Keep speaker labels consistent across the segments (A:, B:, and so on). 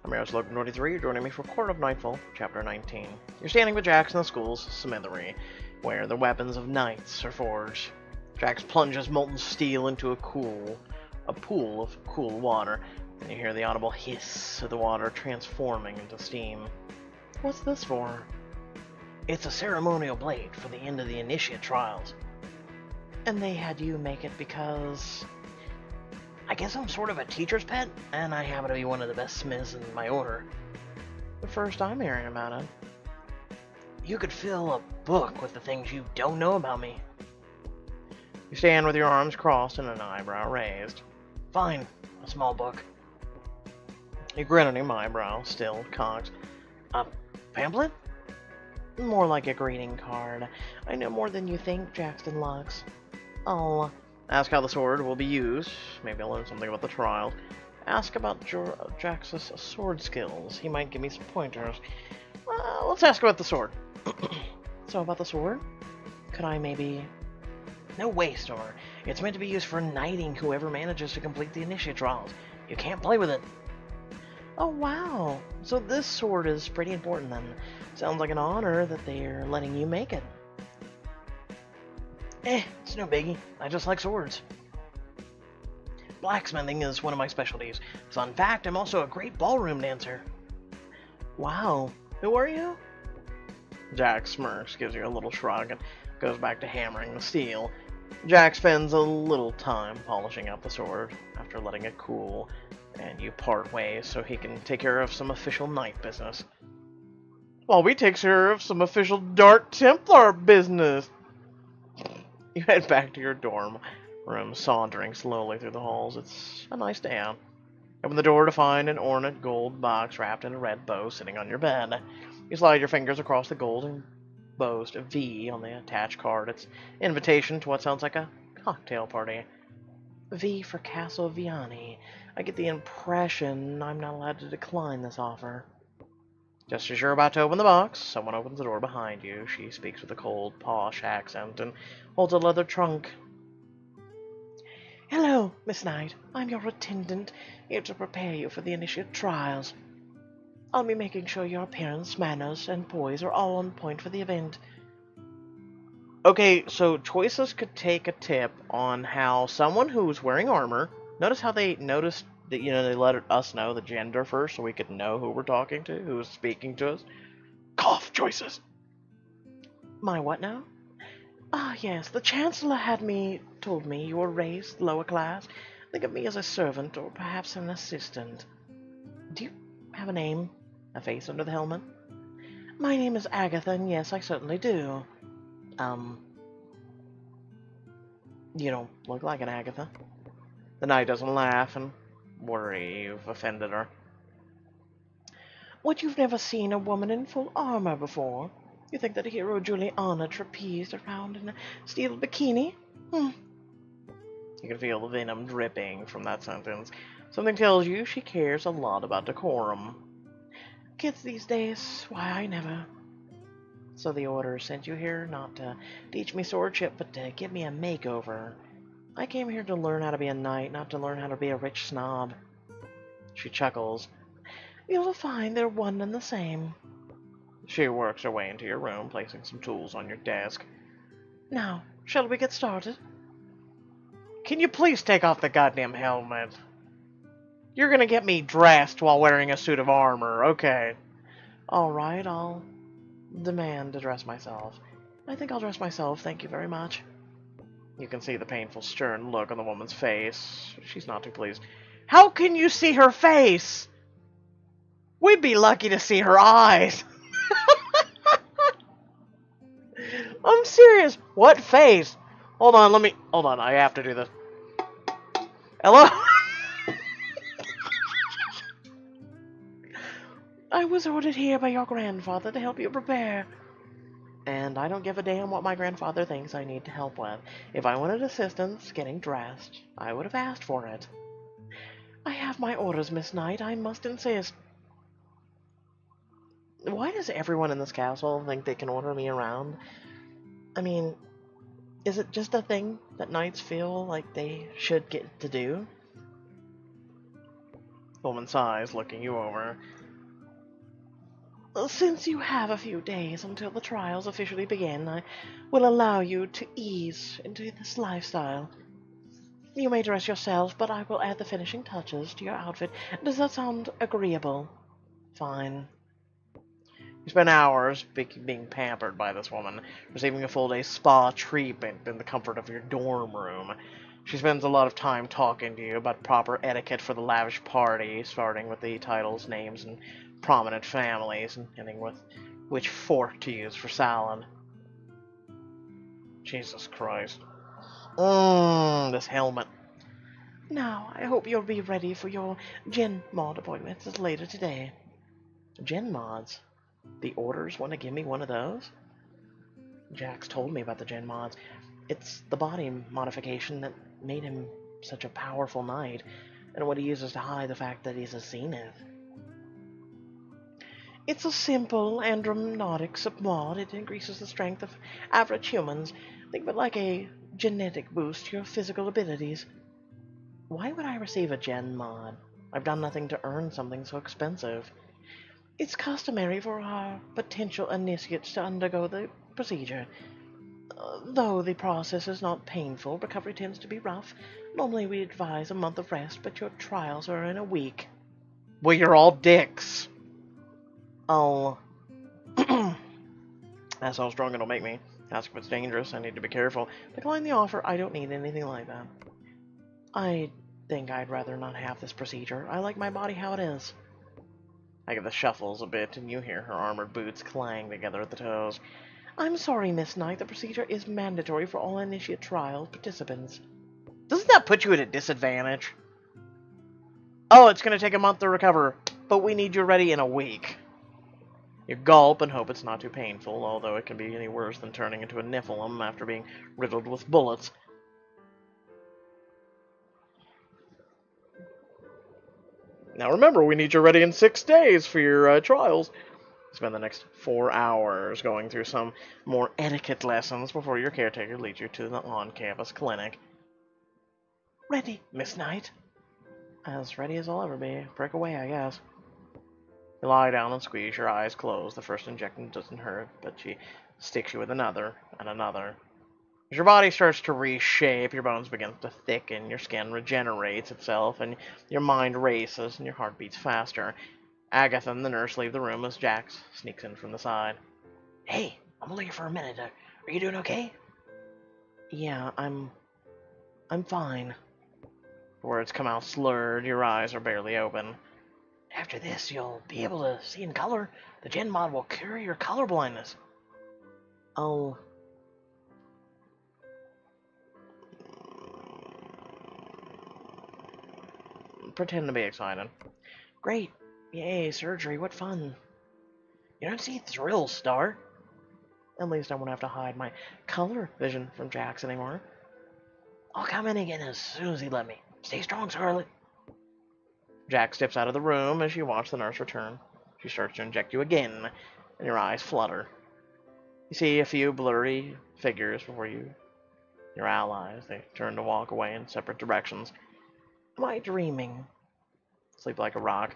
A: I'm your host, Logan23. You're joining me for Court of Nightfall, Chapter 19. You're standing with Jax in the school's smithery, where the weapons of knights are forged. Jax plunges molten steel into a pool of cool water, and you hear the audible hiss of the water transforming into steam. What's this for? It's a ceremonial blade for the end of the initiate trials. And they had you make it because... I guess I'm sort of a teacher's pet, and I happen to be one of the best smiths in my order. The first I'm hearing about it. You could fill a book with the things you don't know about me. You stand with your arms crossed and an eyebrow raised. Fine, a small book. You grin at him, eyebrow still cocked. A pamphlet? More like a greeting card. I know more than you think, Jackson Lux. I'll ask how the sword will be used. Maybe I'll learn something about the trials. Ask about Jax's sword skills. He might give me some pointers. Let's ask about the sword. So about the sword? Could I maybe... No way, Stormer. It's meant to be used for knighting whoever manages to complete the initiate trials. You can't play with it. Oh, wow. So this sword is pretty important then. Sounds like an honor that they're letting you make it. It's no biggie. I just like swords. Blacksmithing is one of my specialties. Fun fact, I'm also a great ballroom dancer. Wow. Who are you? Jax smirks, gives you a little shrug, and goes back to hammering the steel. Jax spends a little time polishing up the sword after letting it cool, and you part ways so he can take care of some official knight business. While we take care of some official Dark Templar business. You head back to your dorm room, sauntering slowly through the halls. It's a nice day out. Open the door to find an ornate gold box wrapped in a red bow sitting on your bed. You slide your fingers across the gold and boast a V on the attached card. It's an invitation to what sounds like a cocktail party. V for Castle Vianney. I get the impression I'm not allowed to decline this offer. Just as you're about to open the box, someone opens the door behind you. She speaks with a cold, posh accent and holds a leather trunk. Hello, Miss Knight. I'm your attendant, here to prepare you for the initiate trials. I'll be making sure your appearance, manners, and poise are all on point for the event. Okay, so choices could take a tip on how someone who's wearing armor... Notice how they noticed that, they let us know the gender first so we could know who we're talking to, who's speaking to us. Cough, choices! My what now? Ah, yes, the Chancellor told me you were raised lower class. Think of me as a servant or perhaps an assistant. Do you have a name? A face under the helmet? My name is Agatha, and yes, I certainly do. You don't look like an Agatha. The knight doesn't laugh and worry you've offended her. What, you've never seen a woman in full armor before? You think that hero Juliana trapezed around in a steel bikini? You can feel the venom dripping from that sentence. Something tells you she cares a lot about decorum. Kids these days, why, I never. So the Order sent you here not to teach me swordship, but to give me a makeover. I came here to learn how to be a knight, not to learn how to be a rich snob. She chuckles. You'll find they're one and the same. She works her way into your room, placing some tools on your desk. Now, shall we get started? Can you please take off the goddamn helmet? You're gonna get me dressed while wearing a suit of armor, okay? Alright, I'll demand to dress myself. I think I'll dress myself, thank you very much. You can see the painful, stern look on the woman's face. She's not too pleased. How can you see her face? We'd be lucky to see her eyes. I'm serious. What face? Hold on, I have to do this. Hello? I was ordered here by your grandfather to help you prepare. And I don't give a damn what my grandfather thinks I need to help with. If I wanted assistance getting dressed, I would have asked for it. I have my orders, Miss Knight. I must insist. Why does everyone in this castle think they can order me around? I mean, is it just a thing that knights feel like they should get to do? The woman sighs, looking you over.
B: Since you have a few days until the trials officially begin, I will allow you to ease into this lifestyle. You may dress yourself, but I will add the finishing touches to your outfit. Does that sound agreeable?
A: Fine. You spend hours being pampered by this woman, receiving a full day's spa treatment in the comfort of your dorm room. She spends a lot of time talking to you about proper etiquette for the lavish party, starting with the titles, names, and prominent families, and ending with which fork to use for salad. Jesus Christ. This helmet.
B: Now, I hope you'll be ready for your Gen Mod appointments later today.
A: Gen Mods? The Orders want to give me one of those? Jax told me about the Gen Mods. It's the body modification that made him such a powerful knight, and what he uses to hide the fact that he's a zenith.
B: It's a simple andronautics mod. It increases the strength of average humans. Think of it like a genetic boost to your physical abilities.
A: Why would I receive a Gen Mod? I've done nothing to earn something so expensive.
B: It's customary for our potential initiates to undergo the procedure. Though the process is not painful, recovery tends to be rough. Normally we advise a month of rest, but your trials are in a week.
A: Well, you're all dicks. I'll... That's how strong it'll make me. Ask if it's dangerous. I need to be careful. Decline the offer. I don't need anything like that.
B: I think I'd rather not have this procedure. I like my body how it is.
A: Agatha shuffles a bit, and you hear her armored boots clang together at the toes.
B: I'm sorry, Miss Knight. The procedure is mandatory for all initiate trial participants.
A: Doesn't that put you at a disadvantage? Oh, it's going to take a month to recover, but we need you ready in a week. You gulp and hope it's not too painful, although it can be any worse than turning into a Nephilim after being riddled with bullets. Now remember, we need you ready in 6 days for your trials. Spend the next 4 hours going through some more etiquette lessons before your caretaker leads you to the on-campus clinic.
B: Ready, Miss Knight?
A: As ready as I'll ever be. Break away, I guess. You lie down and squeeze your eyes closed. The first injection doesn't hurt, but she sticks you with another and another. As your body starts to reshape, your bones begin to thicken, your skin regenerates itself, and your mind races, and your heart beats faster. Agatha and the nurse leave the room as Jax sneaks in from the side.
B: Hey, I'm only here for a minute. Are you doing okay?
A: Yeah, I'm fine. The words come out slurred, your eyes are barely open.
B: After this, you'll be able to see in color. The Gen Mod will cure your color blindness.
A: Oh. Pretend to be excited.
B: Great. Yay, surgery, what fun. You don't see thrills, Star.
A: At least I won't have to hide my color vision from Jax anymore.
B: I'll come in again as soon as he let me. Stay strong, Scarlet.
A: Jax steps out of the room as you watch the nurse return. She starts to inject you again, and your eyes flutter. You see a few blurry figures before you. Your allies. They turn to walk away in separate directions.
B: Am I dreaming?
A: Sleep like a rock.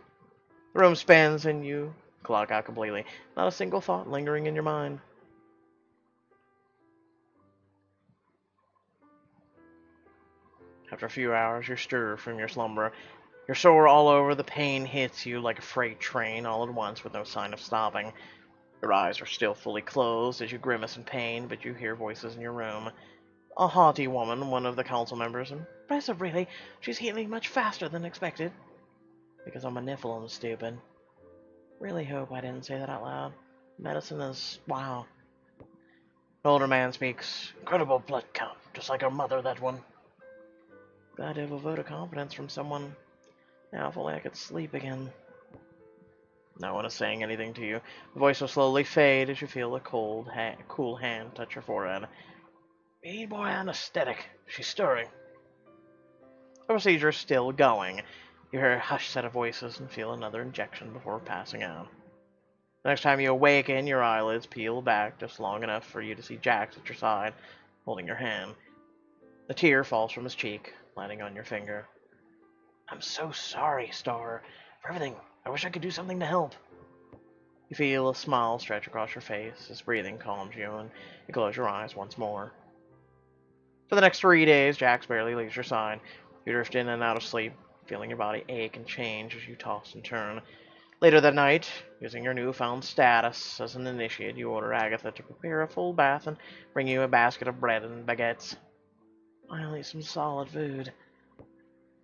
A: The room spins and you clock out completely. Not a single thought lingering in your mind. After a few hours, you stir from your slumber. You're sore all over. The pain hits you like a freight train all at once with no sign of stopping. Your eyes are still fully closed as you grimace in pain, but you hear voices in your room. A haughty woman, one of the council members.
B: Impressive, really. She's healing much faster than expected.
A: Because I'm a Nephilim, stupid. Really hope I didn't say that out loud. Medicine is... wow. An older man speaks.
B: Incredible blood count, just like our mother, that one.
A: Glad to have a vote of confidence from someone. Now, if only I could sleep again. No one is saying anything to you. The voice will slowly fade as you feel a cool hand touch your forehead.
B: We need more anesthetic. She's stirring.
A: The procedure is still going. You hear a hushed set of voices and feel another injection before passing out. The next time you awaken, your eyelids peel back just long enough for you to see Jax at your side, holding your hand. A tear falls from his cheek, landing on your finger.
B: I'm so sorry, Star, for everything. I wish I could do something to help.
A: You feel a smile stretch across your face as breathing calms you, and you close your eyes once more. For the next 3 days, Jax barely leaves your side. You drift in and out of sleep, feeling your body ache and change as you toss and turn. Later that night, using your newfound status as an initiate, you order Agatha to prepare a full bath and bring you a basket of bread and baguettes.
B: Finally, some solid food.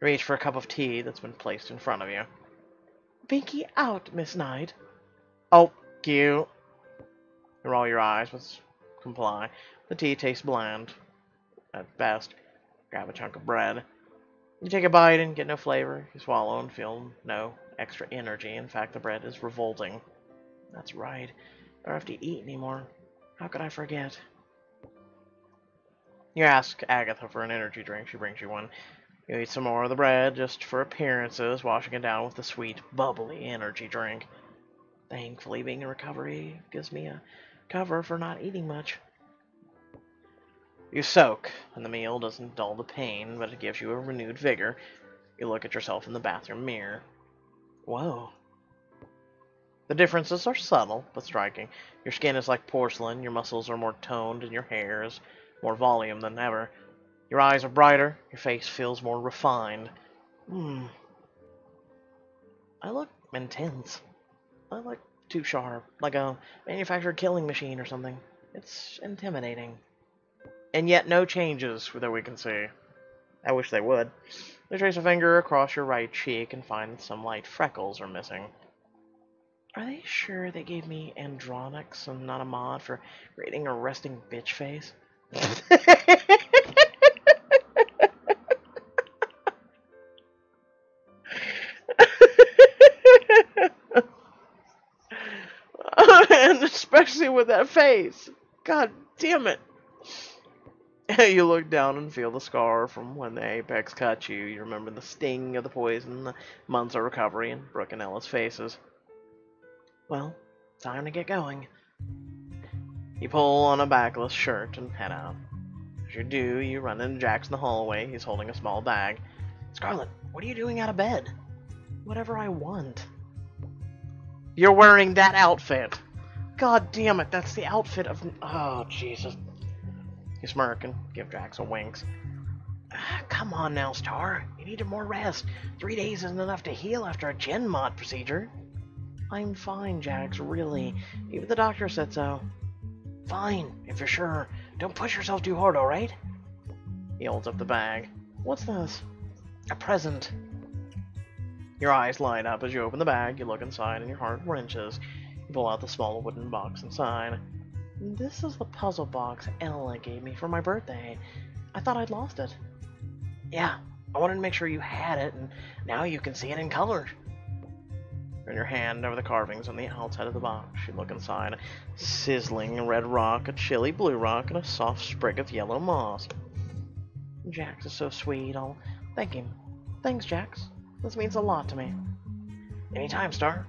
A: Reach for a cup of tea that's been placed in front of you.
B: Binky out, Miss Knight.
A: Oh, cute. You roll your eyes, but comply. The tea tastes bland. At best, grab a chunk of bread. You take a bite and get no flavor. You swallow and feel no extra energy. In fact, the bread is revolting.
B: That's right. I don't have to eat anymore. How could I forget?
A: You ask Agatha for an energy drink. She brings you one. You eat some more of the bread, just for appearances, washing it down with the sweet, bubbly energy drink.
B: Thankfully, being in recovery gives me a cover for not eating much.
A: You soak, and the meal doesn't dull the pain, but it gives you a renewed vigor. You look at yourself in the bathroom mirror.
B: Whoa.
A: The differences are subtle, but striking. Your skin is like porcelain, your muscles are more toned, and your hair is more volume than ever. Your eyes are brighter, your face feels more refined.
B: I look intense. I look too sharp, like a manufactured killing machine or something. It's intimidating.
A: And yet no changes that we can see. I wish they would. You trace a finger across your right cheek and find that some light freckles are missing.
B: Are they sure they gave me andronics and not a mod for creating a resting bitch face?
A: And especially with that face. God damn it. You look down and feel the scar from when the apex cut you. You remember the sting of the poison, the months of recovery, and Brooke and Ella's faces.
B: Well, time to get going.
A: You pull on a backless shirt and head out. As you do, you run into Jax in the hallway. He's holding a small bag.
B: Scarlet, what are you doing out of bed? Whatever I want.
A: You're wearing that outfit. God damn it, that's the outfit of... Oh, Jesus. You smirk and give Jax a winks.
B: Come on now, Star. You need more rest. 3 days isn't enough to heal after a gen mod procedure. I'm fine, Jax, really. Even the doctor said so. Fine, if you're sure. Don't push yourself too hard, alright?
A: He holds up the bag.
B: What's this? A present.
A: Your eyes light up as you open the bag. You look inside and your heart wrenches. You pull out the small wooden box inside.
B: This is the puzzle box Ella gave me for my birthday. I thought I'd lost it. Yeah, I wanted to make sure you had it, and now you can see it in color.
A: Run your hand over the carvings on the outside of the box. You look inside. A sizzling red rock, a chilly blue rock, and a soft sprig of yellow moss.
B: Jax is so sweet. I'll thank him. Thanks, Jax. This means a lot to me. Anytime, Star.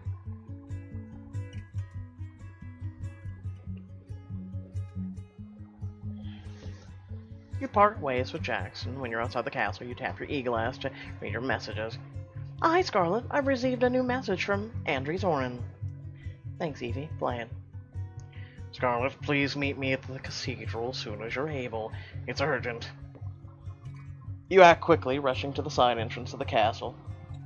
A: You part ways with Jax, and when you're outside the castle, you tap your e-glass to read your messages.
B: Hi, Scarlet. I've received a new message from Andries Orin. Thanks, Evie. Bland.
A: Scarlet, please meet me at the cathedral as soon as you're able. It's urgent. You act quickly, rushing to the side entrance of the castle,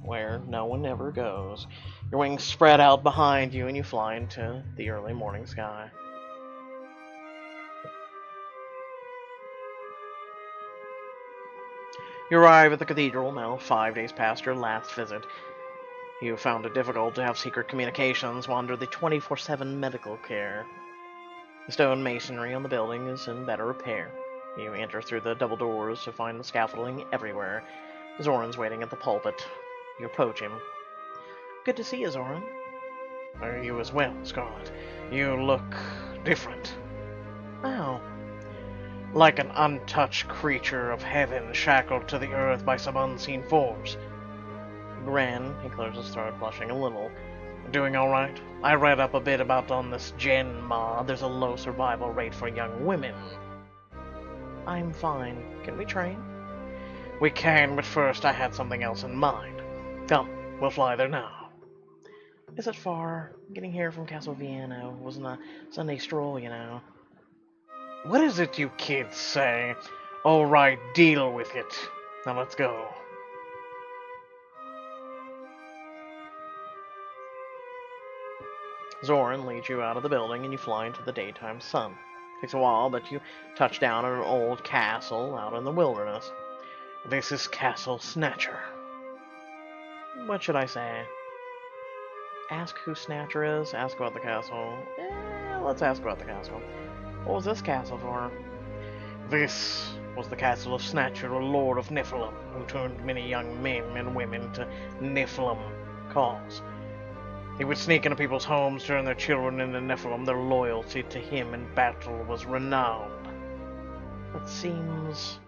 A: where no one ever goes. Your wings spread out behind you, and you fly into the early morning sky. You arrive at the cathedral now 5 days past your last visit. You found it difficult to have secret communications while under the 24/7 medical care. The stone masonry on the building is in better repair. You enter through the double doors to find the scaffolding everywhere. Zoran's waiting at the pulpit. You approach him.
B: Good to see you, Zoran.
A: Are you as well, Scarlet? You look different.
B: How?
A: Like an untouched creature of heaven shackled to the earth by some unseen force. Grin, he clears his throat, blushing a little. Doing alright? I read up a bit about on this gen mod. There's a low survival rate for young women.
B: I'm fine. Can we train?
A: We can, but first I had something else in mind. Come, we'll fly there now.
B: Is it far? Getting here from Castle Vianney wasn't a Sunday stroll, you know.
A: What is it you kids say? All right, deal with it. Now let's go. Zoran leads you out of the building and you fly into the daytime sun. Takes a while, but you touch down at an old castle out in the wilderness. This is Castle Snatcher.
B: What should I say? Ask who Snatcher is? Ask about the castle? Let's ask about the castle. What was this castle for?
A: This was the castle of Snatcher, a lord of Nephilim, who turned many young men and women to Nephilim cause. He would sneak into people's homes, turn their children into Nephilim. Their loyalty to him in battle was renowned.
B: That seems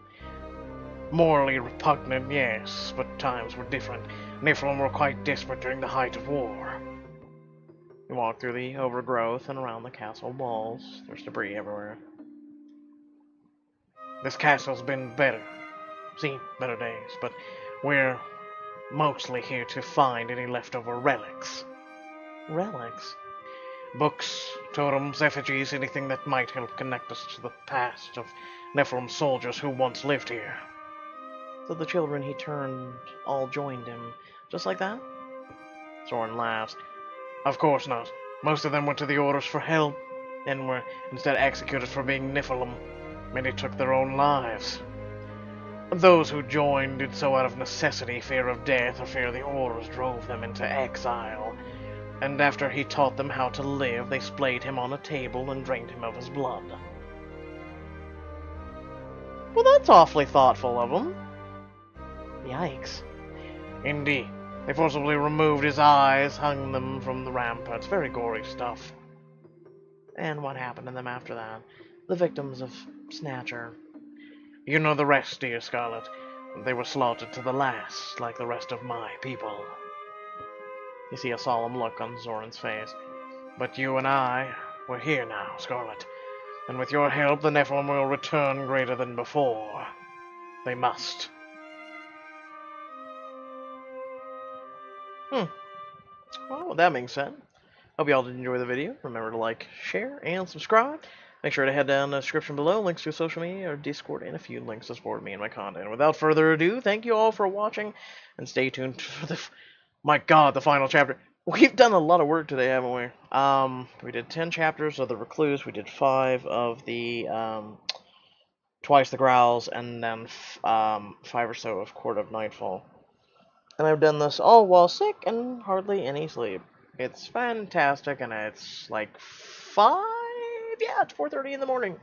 A: morally repugnant, yes, but times were different. Nephilim were quite desperate during the height of war.
B: You walk through the overgrowth and around the castle walls. There's debris everywhere.
A: This castle's been better, seen better days, but we're mostly here to find any leftover relics.
B: Relics?
A: Books, totems, effigies, anything that might help connect us to the past of Nephilim soldiers who once lived here.
B: So the children he turned all joined him, just like that?
A: Zoran laughs. Of course not. Most of them went to the Orders for help, and were instead executed for being Nephilim. Many took their own lives. Those who joined did so out of necessity, fear of death, or fear the Orders drove them into exile. And after he taught them how to live, they splayed him on a table and drained him of his blood.
B: Well, that's awfully thoughtful of them. Yikes.
A: Indeed. They forcibly removed his eyes, hung them from the ramparts. Very gory stuff.
B: And what happened to them after that? The victims of Snatcher.
A: You know the rest, dear Scarlet. They were slaughtered to the last, like the rest of my people.
B: You see a solemn look on Zoran's face.
A: But you and I, we're here now, Scarlet. And with your help, the Nephilim will return greater than before. They must.
B: Well, with that being said, hope you all did enjoy the video. Remember to like, share, and subscribe. Make sure to head down in the description below, links to social media, or Discord, and a few links to support me and my content. Without further ado, thank you all for watching, and stay tuned for the... My god, the final chapter. We've done a lot of work today, haven't we? We did 10 chapters of The Recluse, we did 5 of the, Twice the Growls, and then 5 or so of Court of Nightfall. And I've done this all while sick and hardly any sleep. It's fantastic, and it's like 5? Yeah, it's 4:30 in the morning.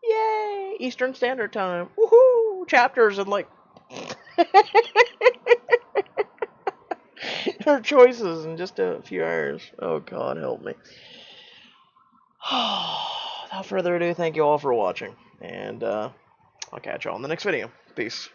B: Yay! Eastern Standard Time. Woohoo! Chapters and like... our choices in just a few hours. Oh, God, help me. Without further ado, thank you all for watching. And I'll catch you all in the next video. Peace.